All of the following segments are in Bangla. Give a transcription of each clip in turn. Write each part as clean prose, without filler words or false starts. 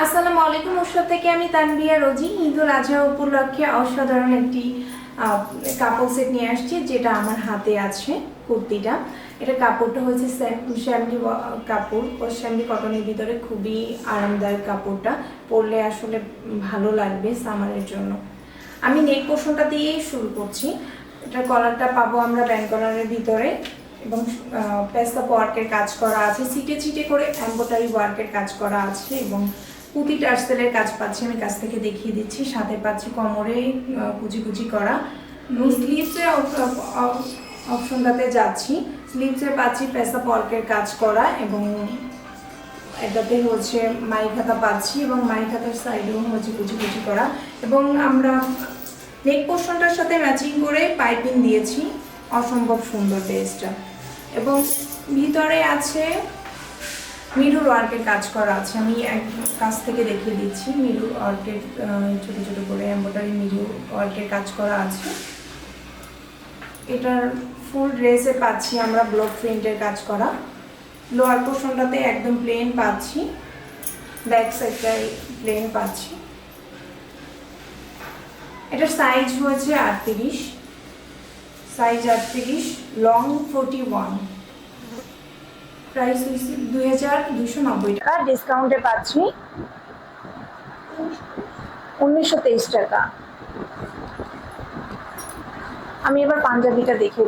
আসসালামু আলাইকুম। উৎসব থেকে আমি তানবিয়া রোজি ঈদুল আজহা উপলক্ষে অসাধারণ একটি কাপড় সেট নিয়ে আসছি, যেটা আমার হাতে আছে। কুর্তিটা, এটা কাপড়টা হচ্ছে শ্যামলি কাপড় ও শ্যামলি কটনের ভিতরে, খুবই আরামদায়ক কাপড়টা। পরলে আসলে ভালো লাগবে সামারের জন্য। আমি নেক পোর্শনটা দিয়েই শুরু করছি। এটার কলারটা পাবো আমরা ব্যান্ড কলারের ভিতরে, এবং পেস্তা ওয়ার্কের কাজ করা আছে, ছিটে ছিটে করে এমব্রয়ডারি ওয়ার্কের কাজ করা আছে, এবং পুঁতি টার্সেলের কাজ পাচ্ছি। আমি কাছ থেকে দেখিয়ে দিচ্ছি। সাথে পাচ্ছি কোমরে কুচি কুচি করা, এবং স্লিভসের অপশনটাতে যাচ্ছি। স্লিভসে পাচ্ছি পেস্তা ওয়ার্কের কাজ করা, এবং এটাতে হচ্ছে মাই খাতা পাচ্ছি, এবং মাই খাতার সাইডেও হচ্ছে কুচি কুচি করা, এবং আমরা নেক পোর্শনটার সাথে ম্যাচিং করে পাইপিং দিয়েছি। অসম্ভব সুন্দর ড্রেসটা। এবং ভিতরে আছে মিরর ওয়ার্কের কাজ করা আছে। আমি এক কাছ থেকে দেখিয়ে দিচ্ছি। মিরর ওয়ার্কের ছোট ছোট করে এমব্রয়ডারি মিরর ওয়ার্কের কাজ করা আছে। এটার ফুল ড্রেসে পাচ্ছি আমরা ব্লক প্রিন্টের কাজ করা। লোয়ার পোর্শনটাতে একদম প্লেন পাচ্ছি, ব্যাক সাইডটাই প্লেন পাচ্ছি। এটার সাইজ হয়েছে 38, সাইজ 38, লং 41, প্রাইস হয়েছে 2290 টাকা। ডিসকাউন্টে পাচ্ছি 1923 টাকা। আমি এবার পাঞ্জাবিটা দেখিয়ে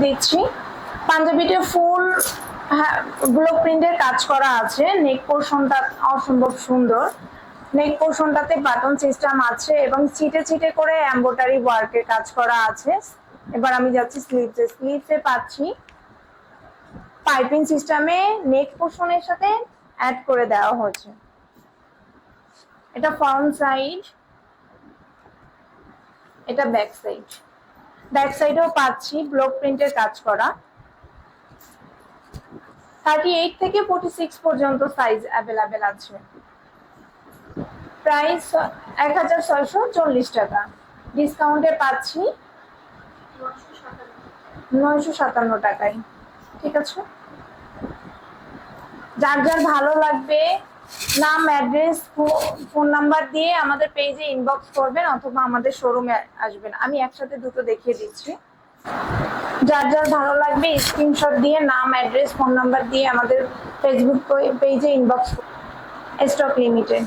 দিচ্ছি। পাঞ্জাবিটা ফুল ব্লক প্রিন্টের কাজ করা আছে। নেক পোর্শনটা অসম্ভব সুন্দর। নেক পোর্শনটাতে বাটন সিস্টেম আছে, এবং ছিটে ছিটে করে এমব্রয়ডারি ওয়ার্কের কাজ করা আছে। এবার আমি যাচ্ছি স্লিভসে পাচ্ছি পাইপিং সিস্টেমে নেক পোর্শনের সাথে অ্যাড করে দেওয়া হয়েছে। এটা ফ্রন্ট সাইড, এটা ব্যাক সাইডেও পাচ্ছি ব্লক প্রিন্টের কাজ করা। 38 থেকে 46 পর্যন্ত সাইজ অ্যাভেলেবেল আছে। প্রাইস 1640 টাকা। ডিসকাউন্টে পাচ্ছি 957 টাকায়। ঠিক আছে, যার যার ভালো লাগবে নাম, অ্যাড্রেস, ফোন নাম্বার দিয়ে আমাদের পেজে ইনবক্স করবেন, অথবা আমাদের শোরুমে আসবেন। আমি একসাথে দুটো দেখিয়ে দিচ্ছি। যার যার ভালো লাগবে স্ক্রিনশট দিয়ে নাম, অ্যাড্রেস, ফোন নাম্বার দিয়ে আমাদের ফেসবুক পেজে ইনবক্স। Stock limited.